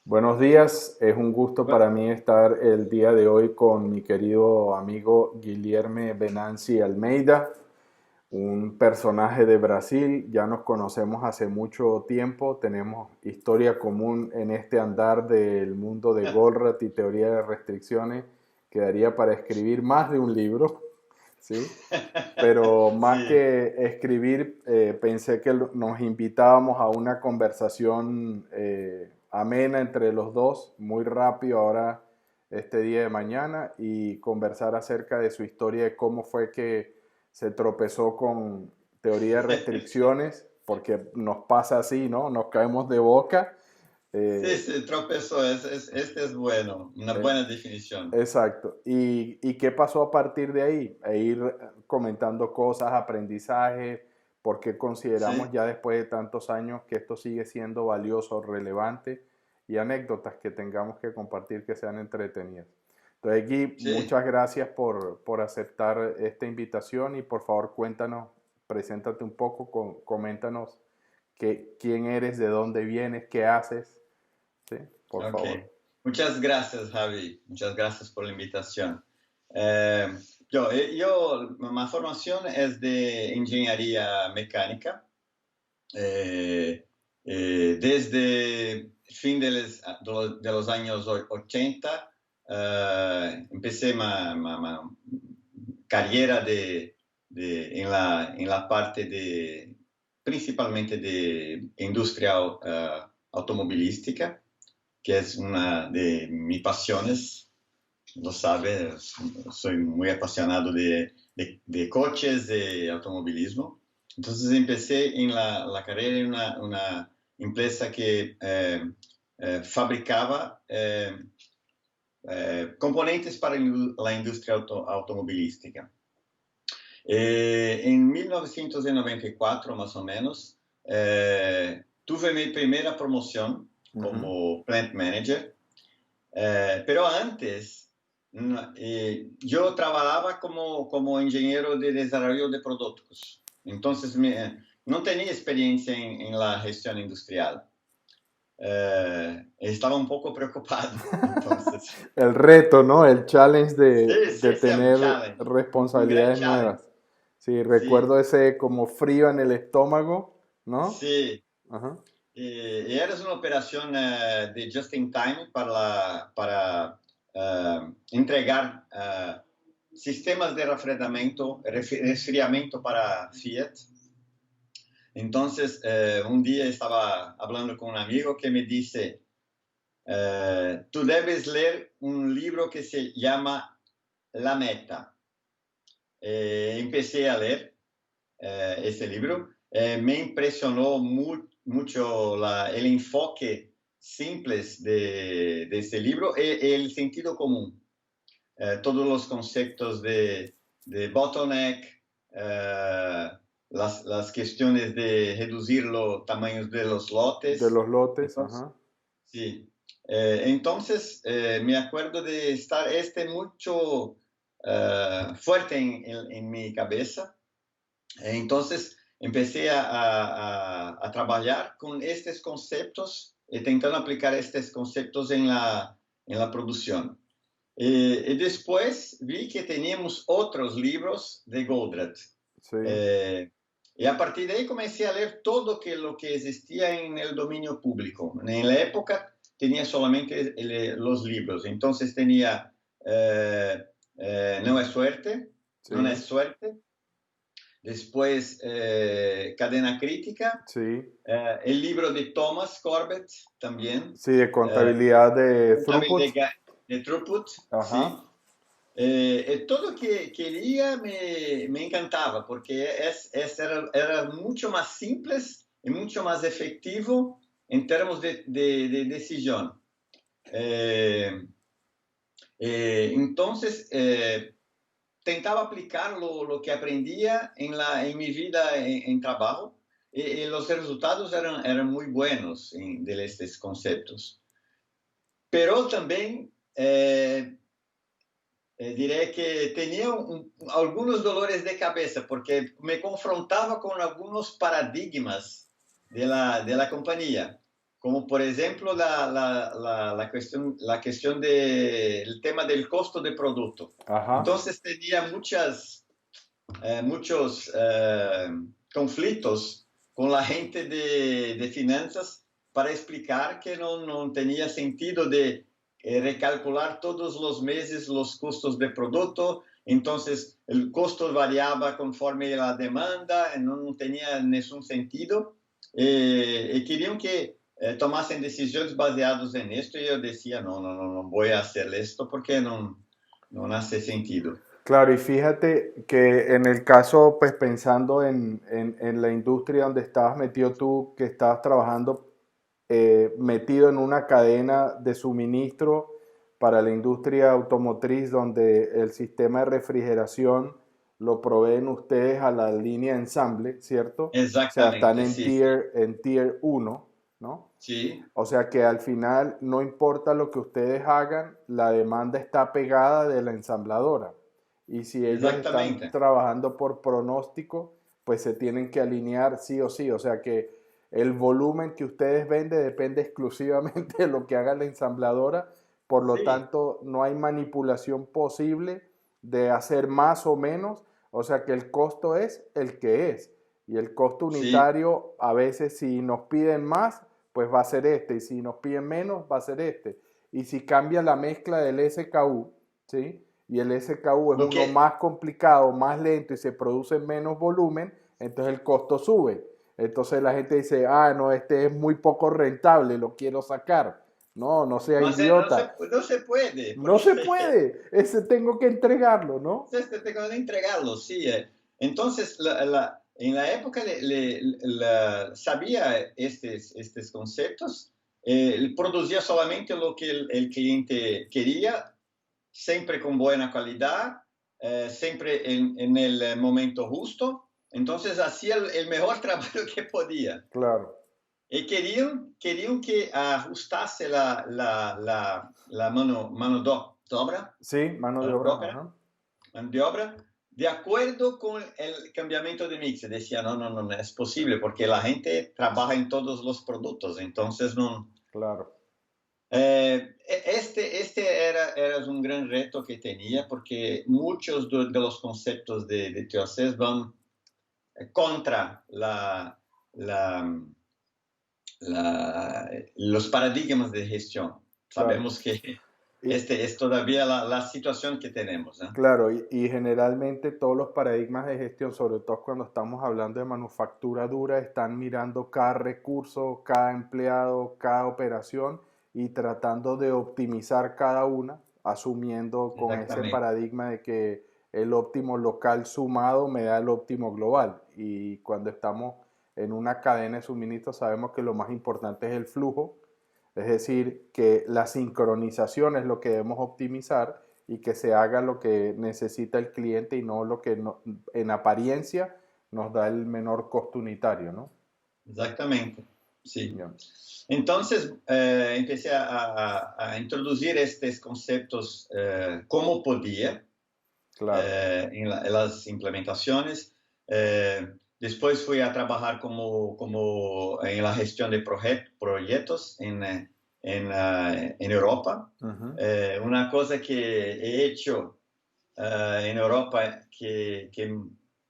Buenos días, es un gusto para mí estar el día de hoy con mi querido amigo Guilherme Venanci Almeida, un personaje de Brasil. Ya nos conocemos hace mucho tiempo, tenemos historia común en este andar del mundo de Goldratt y teoría de restricciones. Quedaría para escribir más de un libro, ¿sí? Pero más Sí, que escribir, pensé que nos invitábamos a una conversación amena entre los dos, muy rápido ahora este día de mañana, y conversar acerca de su historia, de cómo fue que se tropezó con teoría de restricciones, porque nos pasa así, ¿no? Nos caemos de boca. sí, eh, sí, tropezó. Este es bueno, una eh, buena definición. Exacto. ¿Y qué pasó a partir de ahí? E ir comentando cosas, aprendizaje, por qué consideramos Sí, ya después de tantos años que esto sigue siendo valioso, relevante, y anécdotas que tengamos que compartir que sean entretenidas. Entonces, Gui, sí. muchas gracias por aceptar esta invitación y por favor cuéntanos, preséntate un poco, coméntanos quién eres, de dónde vienes, qué haces, ¿sí? Por Ok. favor. Muchas gracias, Javi. Muchas gracias por la invitación. Eh, mi formación es de ingeniería mecánica. Eh, Desde fin de los años 80, empecé mi carrera en la parte principalmente de industria automovilística, que es una de mis pasiones. Lo sabes, soy muy apasionado de coches, de automovilismo. Entonces empecé en la carrera en una empresa que fabricaba componentes para la industria automovilística. En 1994, más o menos, tuve mi primera promoción Ujú. como plant manager. Pero antes, yo trabajaba como ingeniero de desarrollo de productos. Entonces, no tenía experiencia en la gestión industrial. Estaba un poco preocupado. Entonces, El reto, ¿no? El challenge sí, de sí, sí, un tener challenge, un gran responsabilidades challenge. nuevas. Sí, Sí, recuerdo ese como frío en el estómago, ¿no? sí. Ajá. Y era una operación de just in time para entregar sistemas de resfriamiento para Fiat. Entonces, un día estaba hablando con un amigo que me dice, tú debes leer un libro que se llama La Meta. Empecé a leer ese libro. Me impresionó mucho el enfoque simple de ese libro y el sentido común. Todos los conceptos de bottleneck, eh, las cuestiones de reducir los tamaños de los De lotes. los lotes, Entonces, ajá. sí. Entonces, me acuerdo de estar mucho fuerte en mi cabeza. Entonces, empecé a trabalhar com estes conceptos, tentando aplicar estes conceptos en la producción. Y después vi que teníamos otros libros de Goldratt. Sí, Y a partir de ahí comencé a leer todo lo que existía en el dominio público. En la época tenía solamente los libros. Entonces tenía No es suerte, sí, No es suerte, después Cadena Crítica, sí. el libro de Thomas Corbett también, Sí, de eh, contabilidad de throughput. Contabilidad de Throughput, Ajá. sí. Todo que leía me encantaba porque era mucho más simple y mucho más efectivo en términos de decisión. Eh, entonces, tentaba aplicar lo que aprendía en mi vida en trabajo y los resultados eran muy buenos de estos conceptos. Pero también diré que tenía algunos dolores de cabeza porque me confrontaba con algunos paradigmas de la compañía. como por ejemplo la cuestión del tema del costo de producto. Ajá, Entonces tenía muchos conflictos con la gente de finanzas para explicar que no tenía sentido de recalcular todos los meses los costos de producto. Entonces el costo variaba conforme la demanda, no tenía ningún sentido. Y querían que tomasen decisiones basadas en esto y yo decía, no voy a hacer esto porque no hace sentido. claro, y fíjate que en el caso, pues pensando en la industria donde estabas metido tú, que estabas trabajando metido en una cadena de suministro para la industria automotriz, donde el sistema de refrigeración lo proveen ustedes a la línea de ensamble, ¿cierto? O sea, están Exactamente, sí, en tier uno, ¿no? sí, O sea que al final no importa lo que ustedes hagan, la demanda está pegada de la ensambladora. Y si ellos están exactamente. trabajando por pronóstico, pues se tienen que alinear sí o sí. O sea que el volumen que ustedes venden depende exclusivamente de lo que haga la ensambladora. Por lo Sí, tanto, no hay manipulación posible de hacer más o menos. O sea que el costo es el que es. Y el costo sí, unitario, a veces si nos piden más, pues va a ser este. Y si nos piden menos, va a ser este. Y si cambia la mezcla del SKU, ¿sí? Y el SKU es lo uno que, más complicado, más lento y se produce en menos volumen, entonces el costo sube. Entonces la gente dice, ah, no, este es muy poco rentable, lo quiero sacar. No, no sea no idiota. no se puede, No porque se puede, ese tengo que entregarlo, ¿no? se tengo que entregarlo, sí. Entonces, en la época sabía estos conceptos, producía solamente lo que el cliente quería, siempre con buena calidad, siempre en el momento justo. Entonces hacía el mejor trabajo que podía. Claro. Y querían que ajustase la de obra, Sí, mano de mano de obra, obra, ajá. mano de obra, de acuerdo con el cambiamiento de mix. Decía, no es posible porque la gente trabaja en todos los productos, entonces no. Claro. Era un gran reto que tenía porque muchos de los conceptos de TOCs van contra la, los paradigmas de gestión. Claro. Sabemos que Y, es todavía la situación que tenemos. claro, y generalmente todos los paradigmas de gestión, sobre todo cuando estamos hablando de manufactura dura, están mirando cada recurso, cada empleado, cada operación y tratando de optimizar cada una, asumiendo con ese Exactamente, paradigma de que el óptimo local sumado me da el óptimo global. Y cuando estamos en una cadena de suministro sabemos que lo más importante es el flujo, es decir, que la sincronización es lo que debemos optimizar y que se haga lo que necesita el cliente y no lo que en apariencia nos da el menor costo unitario, ¿no? exactamente, sí. Ya, Entonces empecé a introducir estos conceptos como podía claro. en las implementaciones. Después fui a trabajar en la gestión de proyectos en Europa. Ujú. Una cosa que he hecho en Europa que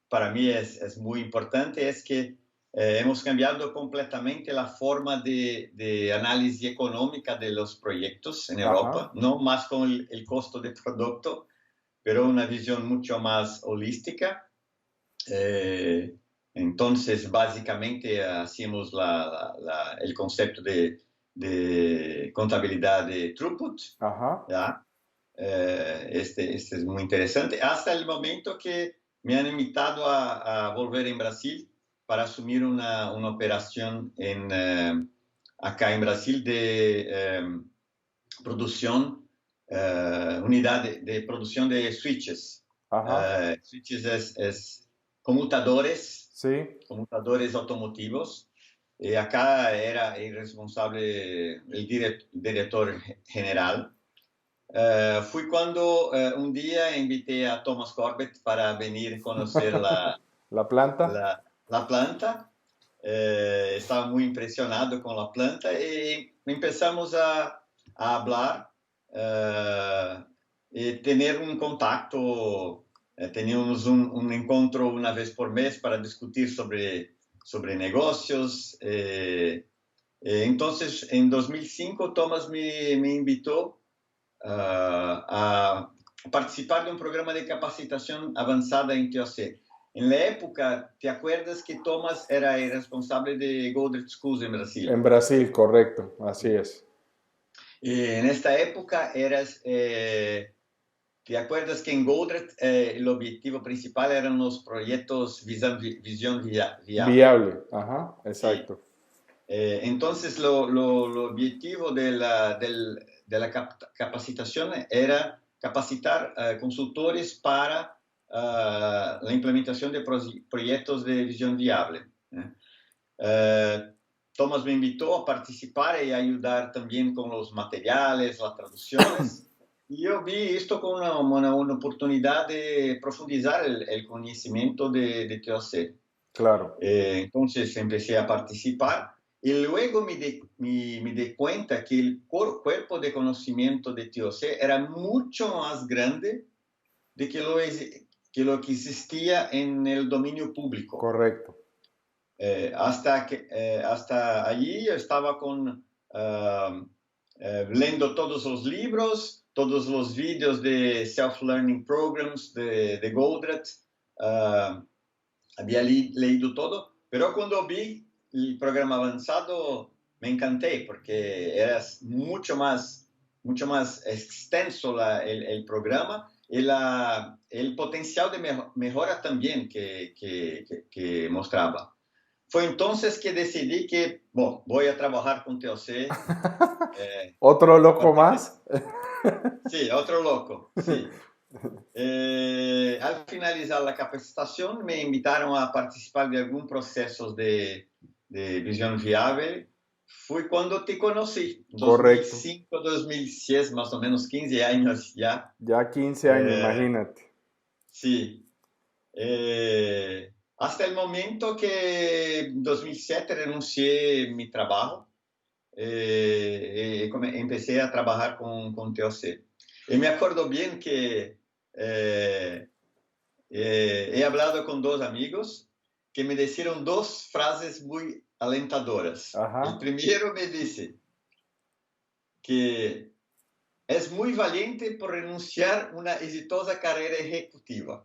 para mí es muy importante es que hemos cambiado completamente la forma de análisis económica de los proyectos en Ajá, Europa, no más con el costo de producto, pero una visión mucho más holística. Eh, entonces, básicamente, hacemos el concepto de contabilidad de throughput, ajá. ¿ya? Este es muy interesante, hasta el momento que me han invitado a volver en Brasil para asumir una operación acá en Brasil de producción, unidad de producción de switches. Ajá. Switches es conmutadores, Sí. conmutadores automotivos. Acá era el responsable, el director general. Fui cuando un día invité a Thomas Corbett para venir a conocer La planta. la planta. estaba muy impresionado con la planta y empezamos a hablar y tener un contacto. Teníamos un encuentro una vez por mes para discutir sobre negocios. Entonces, en 2005, Thomas me invitó a participar de un programa de capacitación avanzada en TOC. En la época, ¿te acuerdas que Thomas era el responsable de Goldred Schools en Brasil? En Brasil, correcto, así es. Y en esta época ¿te acuerdas que en Goldred el objetivo principal eran los proyectos Visión Viable? Viable, ajá, Sí. exacto. Entonces, lo objetivo de la capacitación era capacitar consultores para la implementación de proyectos de visión viable. Thomas me invitó a participar y ayudar también con los materiales, las traducciones. Y yo vi esto como una oportunidad de profundizar el conocimiento de TOC. Claro. Entonces empecé a participar y luego me di cuenta que el cuerpo de conocimiento de TOC era mucho más grande de que lo que existía en el dominio público. Correcto. Hasta allí yo estaba leyendo todos los libros, todos los vídeos de self-learning programs de Goldred. Había leído todo, pero cuando vi el programa avanzado me encanté porque era mucho más extenso el programa y el potencial de mejora también que mostraba. Fue entonces que decidí que, bueno, voy a trabajar con TOC. ¿Otro loco más? Sí, otro loco, sí. Al finalizar la capacitación me invitaron a participar de algún proceso de visión viable. Fue cuando te conocí, Correcto. 2005, 2006, más o menos 15 años ya. Ya 15 años, imagínate. Sí. Hasta el momento que en 2007 renuncié mi trabajo. Empecé a trabajar con TOC. Y me acuerdo bien que he hablado con dos amigos que me dijeron dos frases muy alentadoras. Ajá. El primero me dice que es muy valiente por renunciar a una exitosa carrera ejecutiva.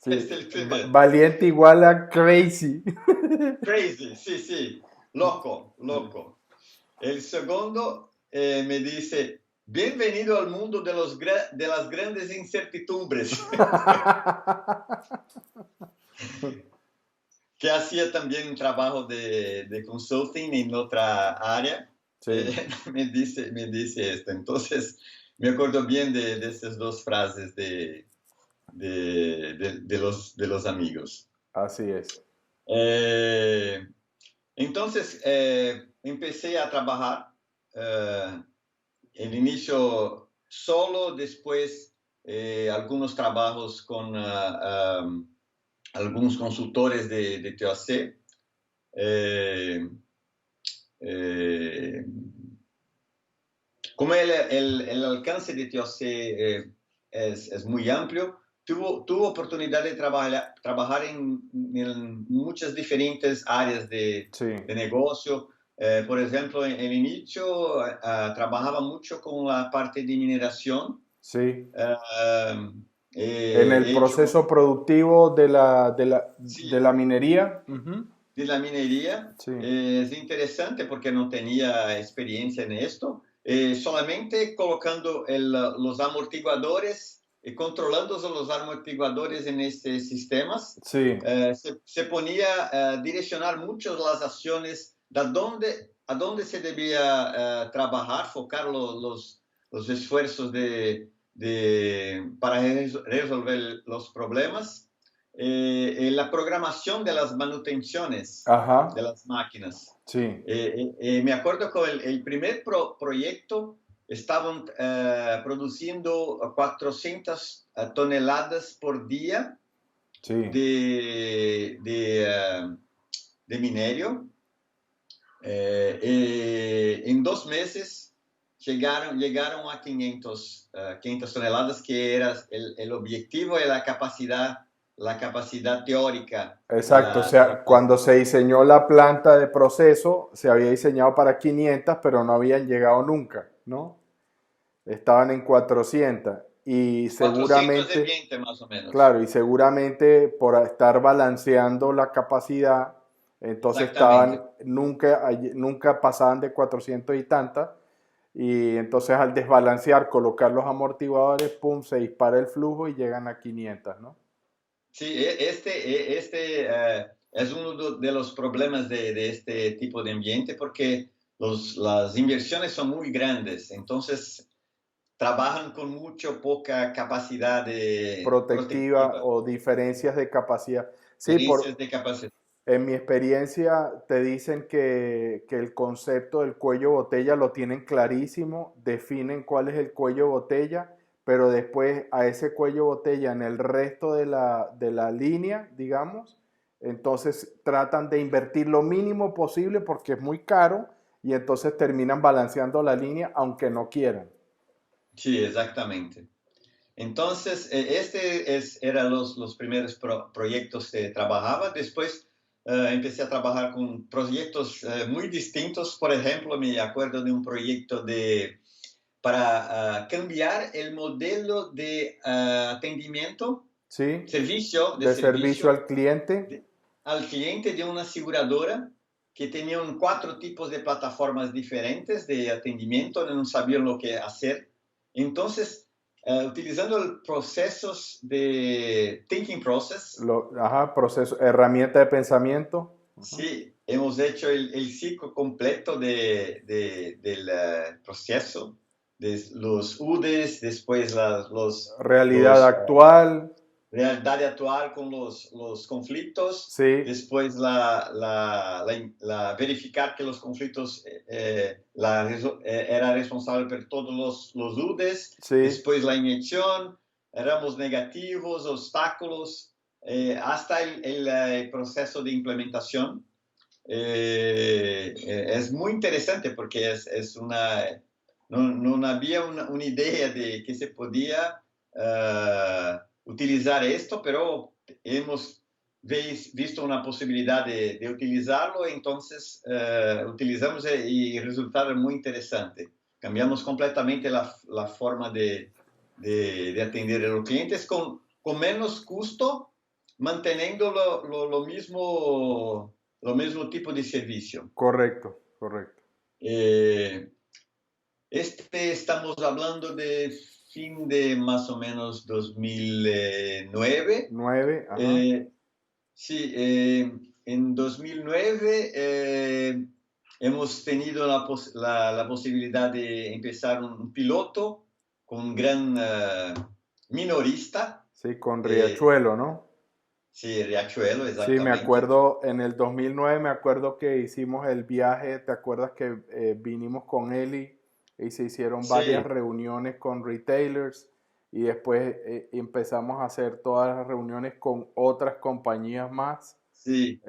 Sí. Es el primero. Valiente igual a crazy. Crazy, sí, sí. Loco, loco. El segundo me dice, bienvenido al mundo de las grandes incertidumbres. Que hacía también un trabajo de consulting en otra área. Sí. Me dice esto. Entonces, me acuerdo bien de esas dos frases de los amigos. Así es. Entonces, empecé a trabajar. El inicio solo, después algunos trabajos con algunos consultores de TOC. Como el alcance de TOC es muy amplio, tuvo oportunidad de trabajar en muchas diferentes áreas de negocio. Por ejemplo, en el inicio trabajaba mucho con la parte de mineración. Sí. En el proceso productivo de la minería. Uh-huh. De la minería. Sí. Es interesante porque no tenía experiencia en esto. Solamente colocando los amortiguadores y controlando los amortiguadores en estos sistemas, sí. Se ponía a direccionar mucho las acciones a dónde se debía trabajar, focar los esfuerzos para resolver los problemas. La programación de las manutenciones. Ajá. De las máquinas. Sí. Me acuerdo que el primer proyecto estaban produciendo 400 toneladas por día Sí, de minerio. En 2 meses llegaron a 500 toneladas, que era el objetivo y la capacidad teórica exacto. O de la sea, planta. cuando se diseñó la planta de proceso, se había diseñado para 500, pero no habían llegado nunca, ¿no? Estaban en 400 y seguramente, 420 más o menos. claro, y seguramente por estar balanceando la capacidad, entonces estaban, Exactamente. nunca pasaban de 400 y tantas, y entonces al desbalancear, colocar los amortiguadores, pum, se dispara el flujo y llegan a 500, ¿no? Sí, es uno de los problemas de este tipo de ambiente, porque las inversiones son muy grandes, entonces trabajan con mucho poca capacidad Protectiva protectiva, o diferencias de capacidad. Sí, diferencias de capacidad. en mi experiencia te dicen que el concepto del cuello botella lo tienen clarísimo, definen cuál es el cuello botella, pero después a ese cuello botella en el resto de la línea, digamos, entonces tratan de invertir lo mínimo posible porque es muy caro y entonces terminan balanceando la línea aunque no quieran. Sí, exactamente. Entonces, eran los primeros proyectos que trabajaba. Después empecé a trabajar con proyectos muy distintos. Por ejemplo, me acuerdo de un proyecto para cambiar el modelo de atendimiento, ¿Sí? de De servicio servicio al cliente. al cliente de una aseguradora que tenían 4 tipos de plataformas diferentes de atendimiento, no sabían lo que hacer. Entonces, utilizando procesos de thinking process, Ajá, proceso, herramienta de pensamiento. Ajá. sí, hemos hecho el ciclo completo del proceso, de los UDEs, después Realidad los actual. realidad actual con los conflictos, Sí, después verificar que los conflictos era responsable por todos los UDEs, sí, después la inyección, éramos negativos, obstáculos, hasta el proceso de implementación. Es muy interesante porque no había una idea de que se podía utilizar esto, pero hemos visto una posibilidad de utilizarlo, entonces utilizamos y el resultado es muy interesante. Cambiamos completamente la forma de atender a los clientes con menos costo, manteniendo lo mismo tipo de servicio. correcto, correcto. Eh, estamos hablando de fin de más o menos 2009. 9, ajá. Eh, sí, en 2009 hemos tenido la posibilidad de empezar un piloto con un gran minorista. Sí, con eh, Riachuelo, ¿no? sí, Riachuelo, Sí, me exactamente. acuerdo, en el 2009 me acuerdo que hicimos el viaje, ¿te acuerdas que vinimos con Eli y se hicieron varias Sí, reuniones con retailers y después empezamos a hacer todas las reuniones con otras compañías más sí.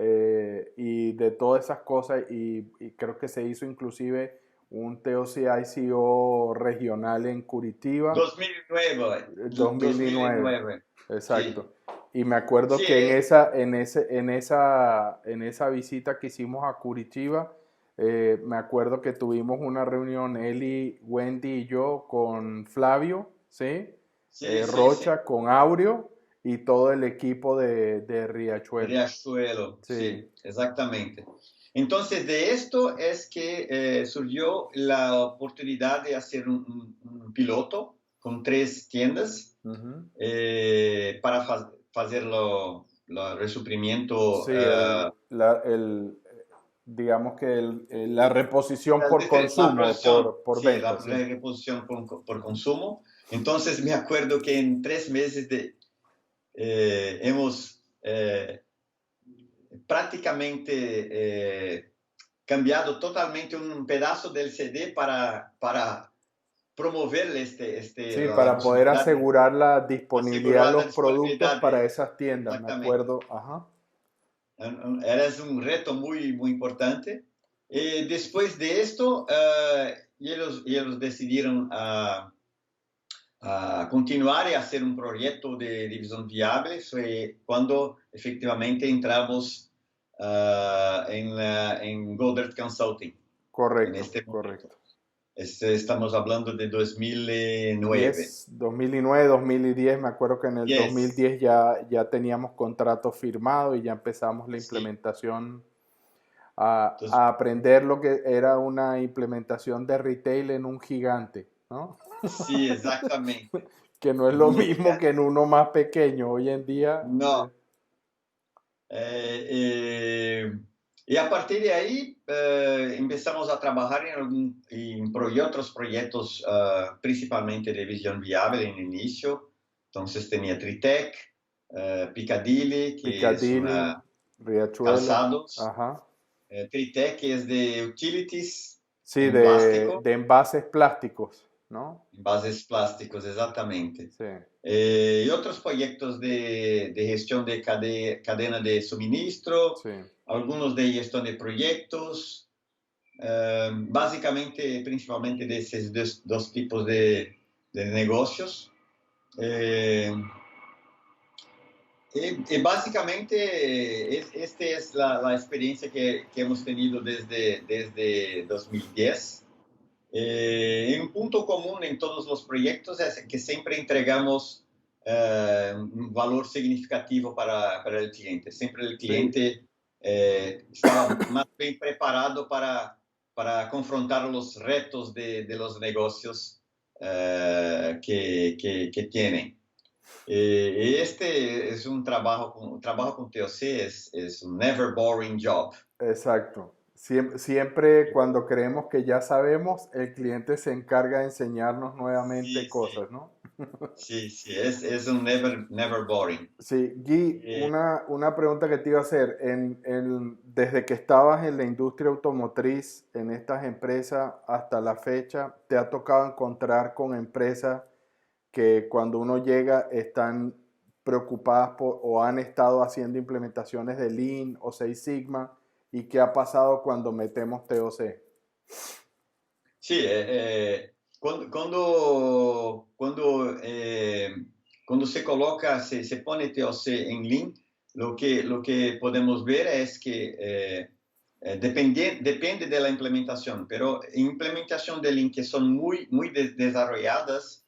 y de todas esas cosas y creo que se hizo inclusive un TOC-ICO regional en Curitiba, 2009, 2009, 2009. Sí, exacto. Y me acuerdo sí, que en esa visita que hicimos a Curitiba, me acuerdo que tuvimos una reunión, Eli, Wendy y yo, con Flavio, ¿sí? sí, sí, sí. Rocha, con Aureo y todo el equipo de Riachuelo. Riachuelo, Sí, sí, exactamente. Entonces, de esto es que surgió la oportunidad de hacer un piloto con 3 tiendas ujú. para hacer el resuprimiento, Sí, digamos que la reposición por la consumo, producción, por sí, la venta, sí. reposición por consumo. Entonces, me acuerdo que en 3 meses hemos prácticamente cambiado totalmente un pedazo del CD para promover Sí, la para poder posibilidad de asegurar la disponibilidad de asegurar la los productos disponibilidad para de, esas tiendas, me exactamente. acuerdo. Ajá. Era un reto muy, muy importante. Después de esto, ellos decidieron a continuar y hacer un proyecto de división viable. Fue cuando efectivamente entramos en Goddard Consulting en Correcto, este momento. correcto. Estamos hablando de 2009. 2009, 2010, me acuerdo que en el Yes, 2010 ya teníamos contrato firmado y ya empezamos la sí. implementación Entonces, a aprender lo que era una implementación de retail en un gigante, ¿no? sí, exactamente. Que no es lo Muy mismo que grande. en uno más pequeño. Hoy en día, No. Eh, y a partir de ahí empezamos a trabajar en otros proyectos, principalmente de visión viable en el inicio. Entonces tenía Tritec, Piccadilly, que es Piccadilly, una Riachuelo, calzados, ajá. Tritec, que es de utilities Sí, en plástico, de envases plásticos, ¿no? bases plásticos, exactamente. Sí, Y otros proyectos de gestión de cadena de suministro, sí. algunos de gestión de proyectos, básicamente, principalmente de esos dos tipos de negocios. Eh, y básicamente esta es la experiencia que hemos tenido desde 2010. Un punto común en todos los proyectos es que siempre entregamos un valor significativo para el cliente. Siempre el Sí, cliente estaba más bien preparado para confrontar los retos de los negocios que tienen. Este es un trabajo con TOC, es un never boring job. exacto. Siempre cuando creemos que ya sabemos, el cliente se encarga de enseñarnos nuevamente Sí, sí, cosas, ¿no? sí, sí, es un never boring. Sí, Guy, Eh, una pregunta que te iba a hacer. Desde que estabas en la industria automotriz, en estas empresas, hasta la fecha, ¿te ha tocado encontrar con empresas que cuando uno llega están preocupadas o han estado haciendo implementaciones de Lean o Six Sigma? ¿Y qué ha pasado cuando metemos TOC? sí, cuando se coloca, se pone TOC en Lean, lo que podemos ver es que depende de la implementación, pero en implementación de Lean que son muy, muy desarrolladas,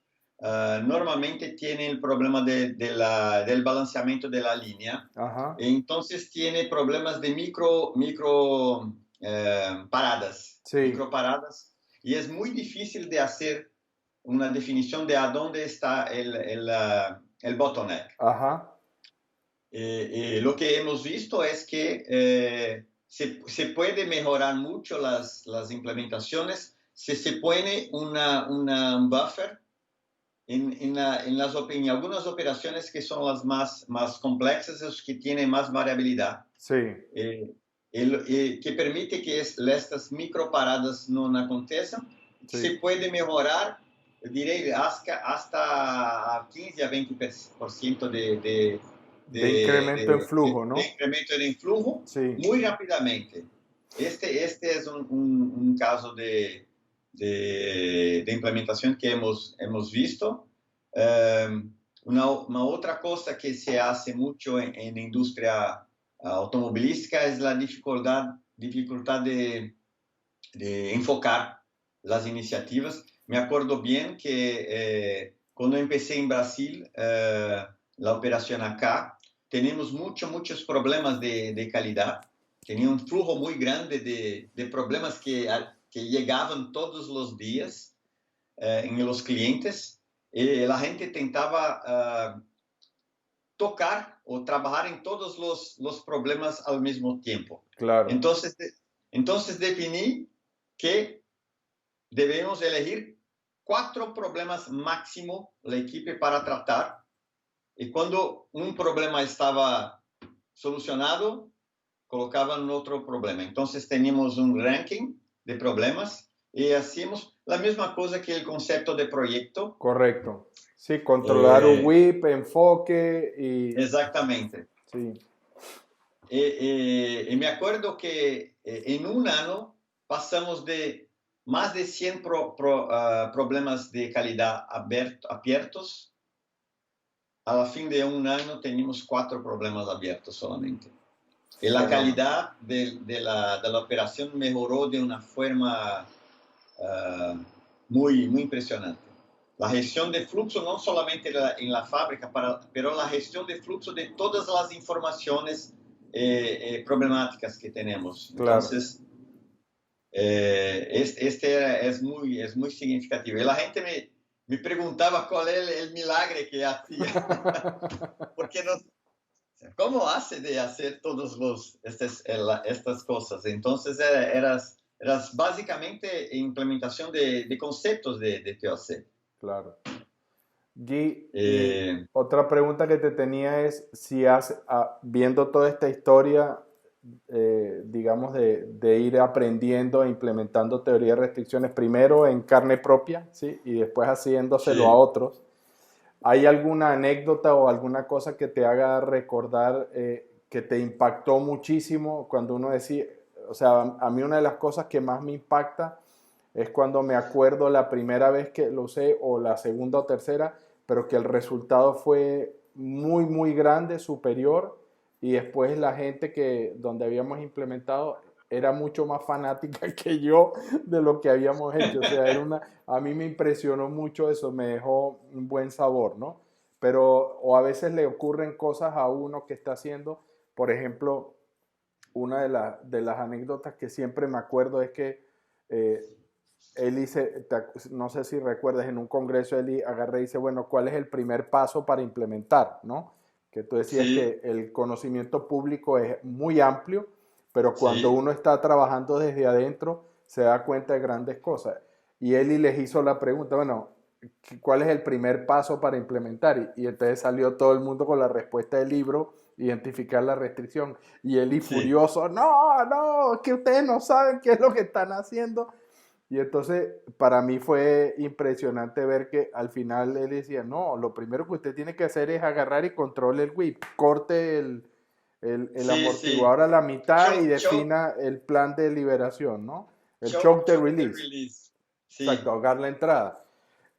normalmente tienen el problema del balanceamiento de la línea. Ajá, Entonces tiene problemas de paradas, sí, micro paradas, y es muy difícil de hacer una definición de a dónde está el bottleneck. ajá, Lo que hemos visto es que se puede mejorar mucho las implementaciones si se pone un buffer en algunas operaciones que son las más complexas, los que tienen más variabilidad, sí, eh, que permite que estas microparadas no aconteçam. Se sí. puede mejorar, direi, hasta 15 a 20% De incremento en flujo, de ¿no? incremento en flujo Sí, muy rápidamente. Este es un caso de implementación que hemos visto. Una otra cosa que se hace mucho en la industria automovilística es la dificultad de enfocar las iniciativas. Me acuerdo bien que cuando empecé en Brasil, la operación acá, tenemos muchos problemas de calidad. Tenía un flujo muy grande de problemas que llegaban todos los días en los clientes. La gente tentaba tocar o trabajar en todos los problemas al mismo tiempo. claro. Entonces definí que debemos elegir 4 problemas máximo la equipe para tratar. Y cuando un problema estaba solucionado, colocaban otro problema. Entonces teníamos un ranking de problemas y hacíamos la misma cosa que el concepto de proyecto. Correcto. Sí, controlar un Eh, whip, enfoque y... Exactamente. Sí, Y me acuerdo que en un año pasamos de más de 100 problemas de calidad abiertos. A la fin de un año teníamos 4 problemas abiertos solamente. Y la fenómeno. calidad de la operación mejoró de una forma muy impresionante. La gestión de flujo, no solamente en la fábrica, pero la gestión de flujo de todas las informaciones problemáticas que tenemos. Claro. Entonces, es muy significativo. Y la gente me preguntaba cuál era el milagre que hacía, porque no, ¿cómo hace de hacer todas estas cosas? Entonces, eras básicamente implementación de conceptos de TOC. Claro. Guy, y Eh, otra pregunta que te tenía es si viendo toda esta historia, digamos, de ir aprendiendo e implementando teoría de restricciones, primero en carne propia, ¿sí? Y después haciéndoselo a sí, otros. ¿Hay alguna anécdota o alguna cosa que te haga recordar que te impactó muchísimo cuando uno decía, o sea, a mí una de las cosas que más me impacta es cuando me acuerdo la primera vez que lo usé o la segunda o tercera, pero que el resultado fue muy, muy grande, superior, y después la gente que donde habíamos implementado era mucho más fanática que yo de lo que habíamos hecho. O sea, a mí me impresionó mucho eso, me dejó un buen sabor, ¿no? Pero, o a veces le ocurren cosas a uno que está haciendo, por ejemplo, una de las anécdotas que siempre me acuerdo es que eh, Eli, no sé si recuerdas, en un congreso Eli agarra y dice, bueno, ¿cuál es el primer paso para implementar? ¿No? Que tú decías sí, que el conocimiento público es muy amplio, pero cuando sí, uno está trabajando desde adentro se da cuenta de grandes cosas. Y Eli les hizo la pregunta, bueno, ¿cuál es el primer paso para implementar? Y entonces salió todo el mundo con la respuesta del libro, identificar la restricción. Y Eli sí, furioso, no, que ustedes no saben qué es lo que están haciendo. Y entonces para mí fue impresionante ver que al final él decía, no, lo primero que usted tiene que hacer es agarrar y controle el whip, corte el sí, sí. amortiguador a la mitad y Choke, choke, defina el plan de liberación, ¿no? El choke de choke the release, release. exacto, Sí, ahogar la entrada.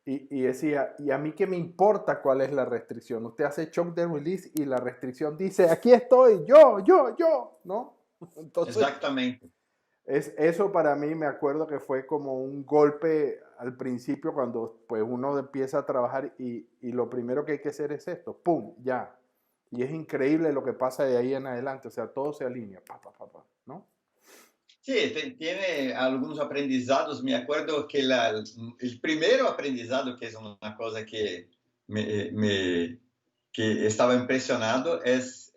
Y decía, ¿y a mí qué me importa cuál es la restricción? Usted hace choke de release y la restricción dice, aquí estoy, yo, ¿no? Entonces, exactamente. eso para mí me acuerdo que fue como un golpe al principio cuando pues uno empieza a trabajar y lo primero que hay que hacer es esto, ¡pum! Ya. Y es increíble lo que pasa de ahí en adelante, o sea, todo se alinea, ¿no? Sí, tiene algunos aprendizados. Me acuerdo que el primer aprendizado, que es una cosa que, que estaba impresionado, es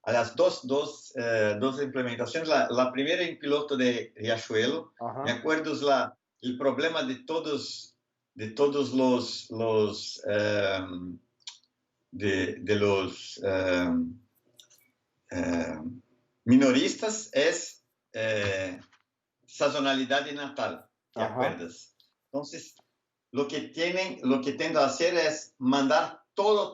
a las dos implementaciones. La primera en piloto de Riachuelo. Me Ajá, acuerdo el problema de todos de los minoristas es sazonalidad de Natal, ¿te ajá, acuerdas? Entonces, lo que tiendo a hacer es mandar todo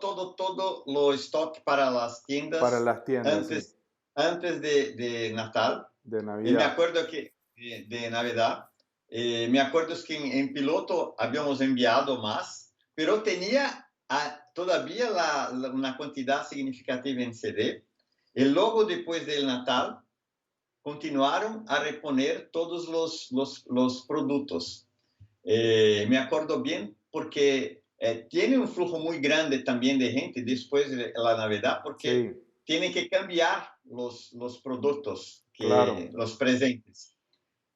lo stock para las para tiendas las tiendas, sí, antes de Natal. de Y me Navidad. acuerdo que de Navidad, me acuerdo que en piloto habíamos enviado más, pero tenía todavía una cantidad significativa en CD. Y luego, después del Natal, continuaron a reponer todos los productos. Me acuerdo bien porque tiene un flujo muy grande también de gente después de la Navidad, porque Sí, tienen que cambiar los productos, claro, los presentes.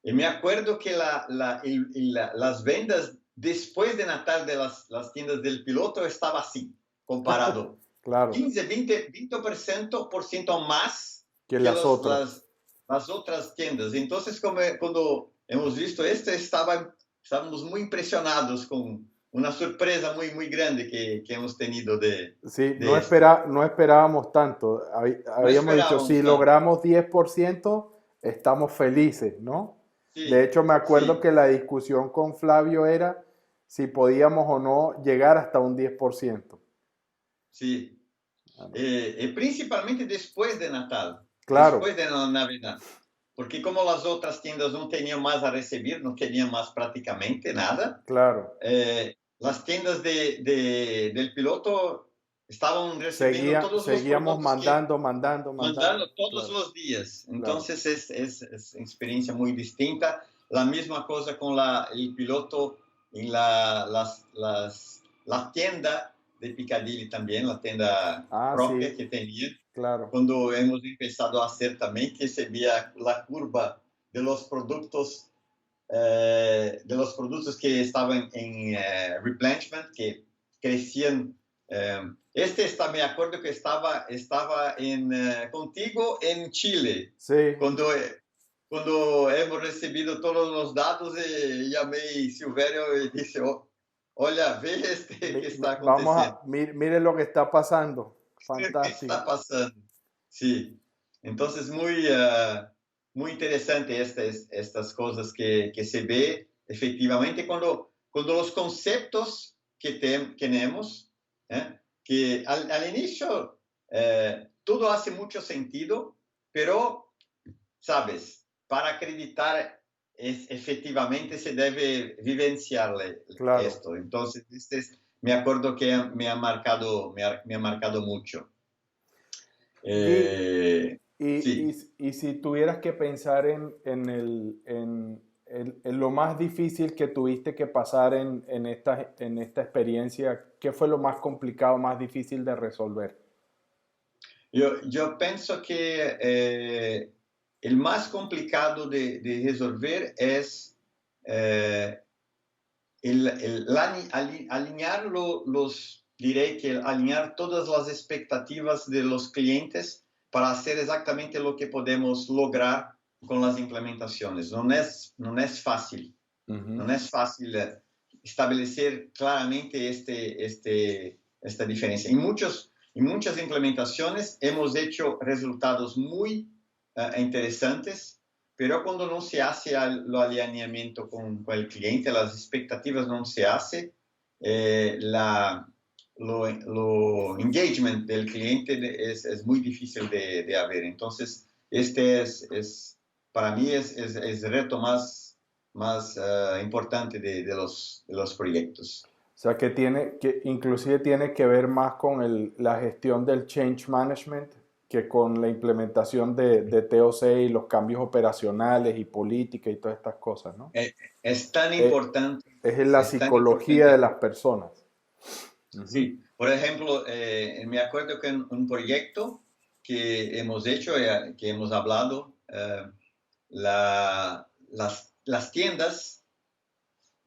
Y me acuerdo que las ventas después de Natal de las tiendas del piloto estaba así, comparado claro, 15, 20% más que que las otras. las otras tiendas. Entonces, cuando hemos visto esto, estábamos muy impresionados con una sorpresa muy grande que hemos tenido Sí, de esto. no esperábamos tanto. No Habíamos dicho, esperábamos si tanto. logramos 10% estamos felices, ¿no? De sí, hecho, me acuerdo sí, que la discusión con Flavio era si podíamos o no llegar hasta un 10%. sí. Ah, no. Principalmente después de Natal, después Claro, de la Navidad. Porque como las otras tiendas no tenían más a recibir, no tenían más prácticamente nada, claro. las tiendas del piloto estaban recibiendo todos los Seguíamos productos que mandando, mandando, mandando. mandando todos Claro, los días. claro. Entonces es experiencia muy distinta. La misma cosa con el piloto en la tienda de Piccadilly también, la tienda Ah, propia sí, que tenía. claro. Cuando hemos empezado a hacer también, que se veía la curva de los productos que estaban en replenishment, que crecían. Me acuerdo que estaba contigo en Chile, Sí. cuando, cuando hemos recibido todos los datos llamé a Silverio y dije, oh, hola, ve que está Vamos aconteciendo. a, mire lo que está pasando. ¿Qué está Fantástico. pasando? Sí, entonces muy interesante estas cosas que se ve efectivamente cuando los conceptos que tenemos, que al inicio todo hace mucho sentido, pero, sabes, para acreditar efectivamente se debe vivenciarle Claro. esto. Entonces, me acuerdo que me ha marcado mucho. Gui, Eh, sí, y si tuvieras que pensar en lo más difícil que tuviste que pasar en esta experiencia, ¿qué fue lo más complicado, más difícil de resolver? yo pienso que el más complicado de resolver es eh, alinear diré que alinear todas las expectativas de los clientes para hacer exactamente lo que podemos lograr con las implementaciones. No es fácil. Ujú. No es fácil establecer claramente esta diferencia. En muchas implementaciones hemos hecho resultados muy interesantes, pero cuando no se hace el alineamiento con el cliente, las expectativas no se hace, lo engagement del cliente es muy difícil de haber. Entonces, para mí es el reto más importante de los proyectos. O sea, que inclusive tiene que ver más con la gestión del change management que con la implementación de TOC y los cambios operacionales y política y todas estas cosas, ¿no? Eh, es tan Eh, importante, es en la es tan psicología de importante. las personas. Ujú. Sí, por ejemplo, me acuerdo que en un proyecto que hemos hecho, que hemos hablado, las tiendas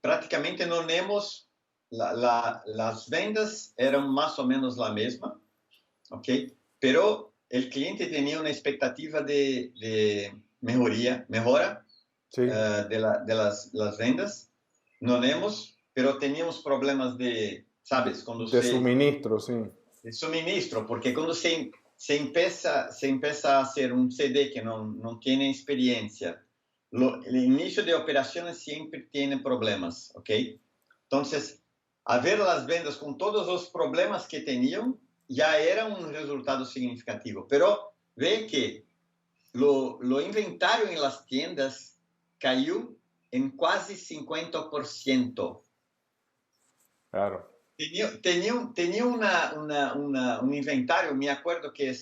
prácticamente no tenemos, las ventas eran más o menos la misma, ¿ok? Pero el cliente tenía una expectativa de mejora Sí, de las vendas. No tenemos, pero teníamos problemas ¿sabes? Cuando de suministro, sí. de suministro, porque cuando se empieza a hacer un CD que no tiene experiencia, el inicio de operaciones siempre tiene problemas, ¿ok? Entonces, a ver las vendas con todos los problemas que tenían, ya era un resultado significativo, pero ve que lo inventario en las tiendas cayó en casi 50%. Claro. Tenía un inventario, me acuerdo que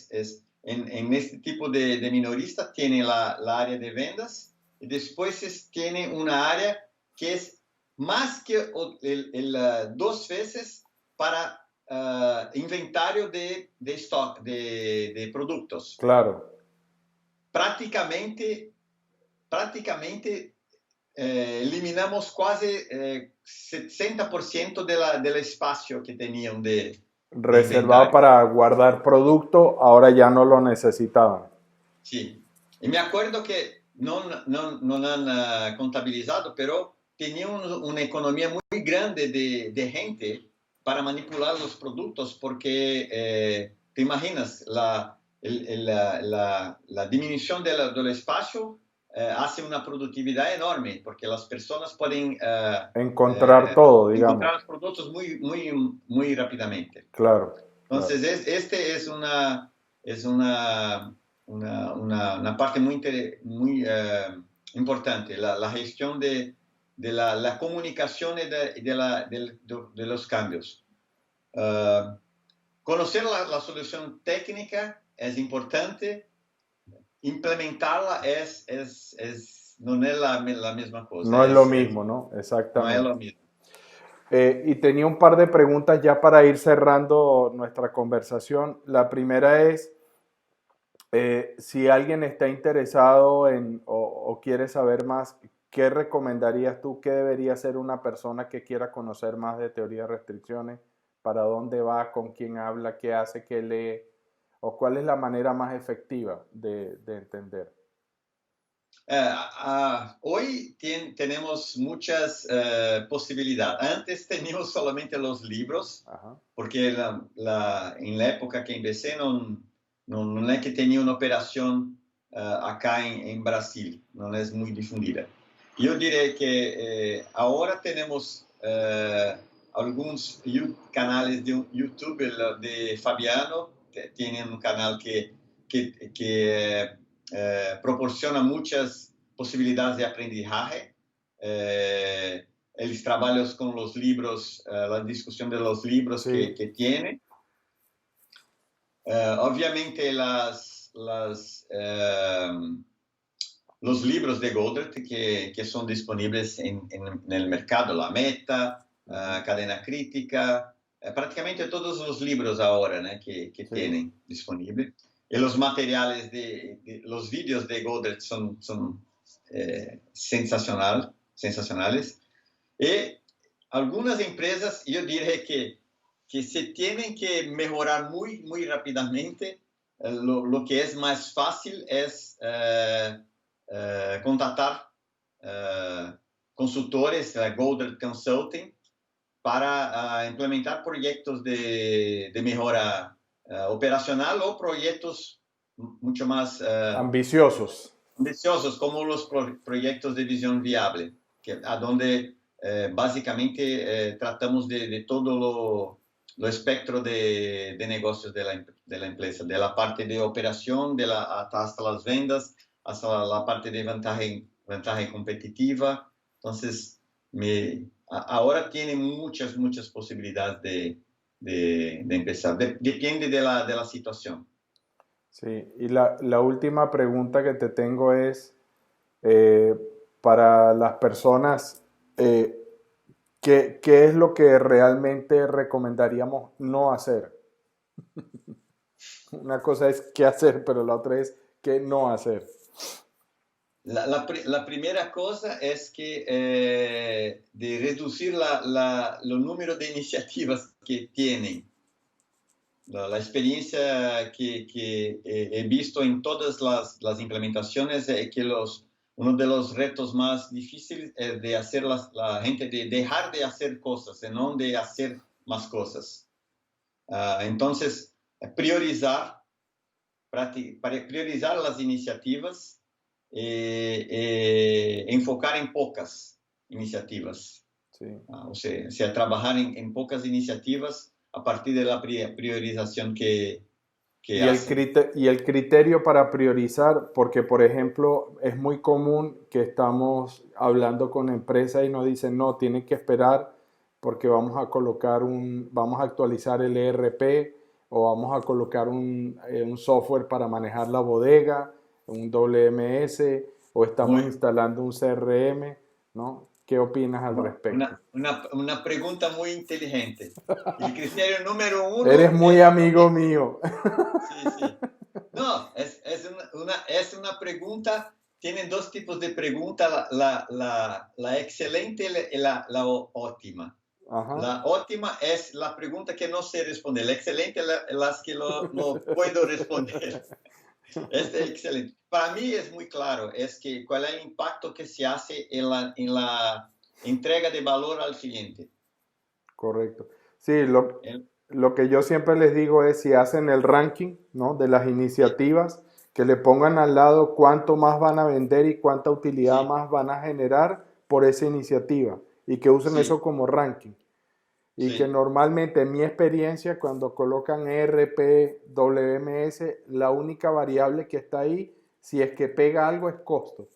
en este tipo de minorista tiene la área de vendas y después tiene una área que es más que dos veces para inventario de stock, de productos. Claro. Prácticamente eliminamos quase 60% del espacio que tenían de Reservado inventario. para guardar producto, ahora ya no lo necesitaban. Sí. Y me acuerdo que no han contabilizado, pero tenían una economía muy grande de gente para manipular los productos, porque te imaginas la disminución del espacio hace una productividad enorme, porque las personas pueden Encontrar todo, encontrar los digamos. productos muy rápidamente. Claro, claro. Entonces, este es una parte muy importante, la gestión la comunicación y de los cambios. Conocer la solución técnica es importante, implementarla no es la misma cosa, No es lo mismo, ¿no? no es lo Exactamente. mismo. Y tenía un par de preguntas ya para ir cerrando nuestra conversación. La primera es, si alguien está interesado o quiere saber más, ¿qué recomendarías tú? ¿Qué debería hacer una persona que quiera conocer más de teoría de restricciones? ¿Para dónde va? ¿Con quién habla? ¿Qué hace? ¿Qué lee? ¿O cuál es la manera más efectiva de entender? Hoy tenemos muchas posibilidades. Antes teníamos solamente los libros, Ajá. porque en la época que empecé no es que tenía una operación acá en Brasil, no es muy difundida. Yo diré que ahora tenemos algunos canales de YouTube, de Fabiano, tienen un canal que proporciona muchas posibilidades de aprendizaje. Los trabajos con los libros, la discusión de los libros Sí, que tiene. Obviamente los libros de Goddard que son disponibles en el mercado, La Meta, ujú, Cadena Crítica, prácticamente todos los libros ahora, ¿no?, que sí, tienen disponible. Y los materiales los vídeos de Goddard son sensacionales. Y algunas empresas, yo diré que se tienen que mejorar muy rápidamente. Lo que es más fácil es contratar consultores, Goddard Consulting, para implementar proyectos de mejora operacional o proyectos mucho más ambiciosos. ambiciosos, como los proyectos de visión viable, a donde básicamente tratamos de todo lo espectro de negocios de la empresa, de la parte de operación, hasta las ventas, hasta la parte de ventaja competitiva. Entonces, ahora tiene muchas posibilidades de empezar. Depende de la situación. Sí, y la última pregunta que te tengo es, eh, para las personas, eh, ¿qué es lo que realmente recomendaríamos no hacer? Una cosa es qué hacer, pero la otra es qué no hacer. La primera cosa es que de reducir los números de iniciativas que tienen. La experiencia que he visto en todas las implementaciones es que uno de los retos más difíciles es de hacer la gente de dejar de hacer cosas, y no de hacer más cosas. Entonces, priorizar, para priorizar las iniciativas, enfocar en pocas iniciativas. Sí. O sea, trabajar en pocas iniciativas a partir de la priorización que hace. Y el criterio para priorizar, porque por ejemplo es muy común que estamos hablando con empresas y nos dicen, no, tienen que esperar porque vamos a actualizar el ERP o vamos a colocar un software para manejar la bodega, un WMS, o estamos Muy, instalando un CRM, ¿no? ¿Qué opinas al respecto? una pregunta muy inteligente. El criterio número Eres uno muy es amigo mío. sí, sí. No, es una pregunta, tienen dos tipos de pregunta, la excelente y la óptima. Ajá, La óptima es la pregunta que no sé responder, la excelente es las que no puedo responder. Es excelente. Para mí es muy claro, es que cuál es el impacto que se hace en la entrega de valor al cliente. correcto. Sí, El- lo que yo siempre les digo es si hacen el ranking, ¿no?, de las sí, iniciativas, que le pongan al lado cuánto más van a vender y cuánta utilidad sí, más van a generar por esa iniciativa y que usen eso sí, como ranking. Y que sí, normalmente en mi experiencia cuando colocan ERP, WMS, la única variable que está ahí, si es que pega algo, es costo.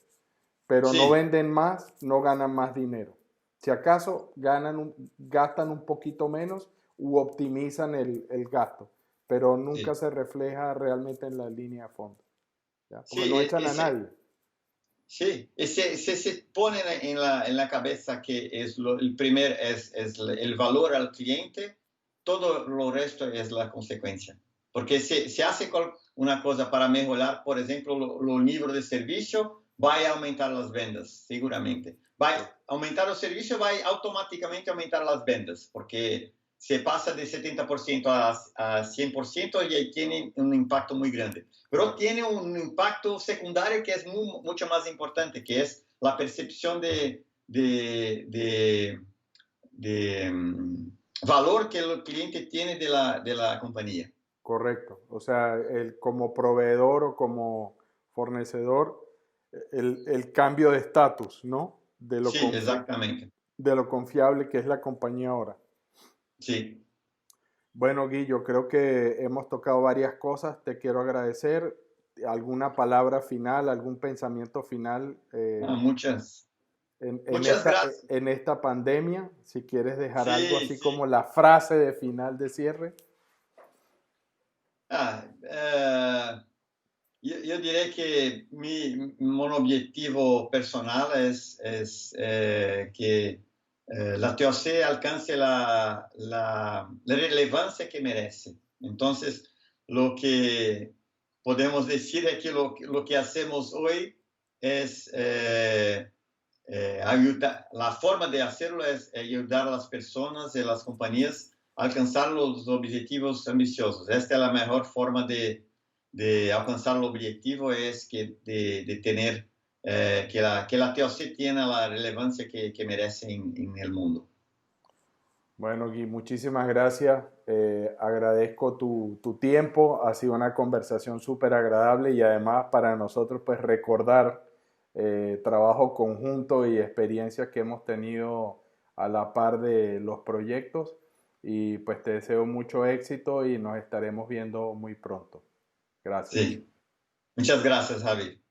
Pero no sí, venden más, no ganan más dinero. Si acaso gastan un poquito menos u optimizan el gasto, pero nunca sí. se refleja realmente en la línea de fondo, ¿ya? Porque Sí, no echan a nadie. sí, y se pone en la cabeza que el primer es el valor al cliente, todo lo resto es la consecuencia. Porque se hace una cosa para mejorar, por ejemplo, lo nivel de servicio, va a aumentar las ventas, seguramente. Va a aumentar el servicio, va a automáticamente aumentar las ventas, porque se pasa de 70% a 100% y ahí tiene un impacto muy grande. Pero tiene un impacto secundario que es mucho más importante, que es la percepción de valor que el cliente tiene de la compañía. Correcto. O sea, como proveedor o como fornecedor, el cambio de estatus, ¿no? Sí, exactamente. De lo confiable que es la compañía ahora. Sí. Bueno, Gui, yo creo que hemos tocado varias cosas. Te quiero agradecer. ¿Alguna palabra final, algún pensamiento final Ah, muchas, en muchas gracias. en esta pandemia? Si quieres dejar algo Sí, así como sí. la frase de final de cierre. Ah, yo diré que mi objetivo personal es que la TOC alcance la relevancia que merece. Entonces, lo que podemos decir es que lo que hacemos hoy es ayudar, la forma de hacerlo es ayudar a las personas y las compañías a alcanzar los objetivos ambiciosos. Esta es la mejor forma de alcanzar el objetivo, es de tener que la TOC tenga la relevancia que merece en el mundo. Bueno, Gui, muchísimas gracias. Agradezco tu tiempo. Ha sido una conversación súper agradable y además para nosotros pues recordar trabajo conjunto y experiencias que hemos tenido a la par de los proyectos. Y pues te deseo mucho éxito y nos estaremos viendo muy pronto. Gracias. Sí. Muchas gracias, Javi.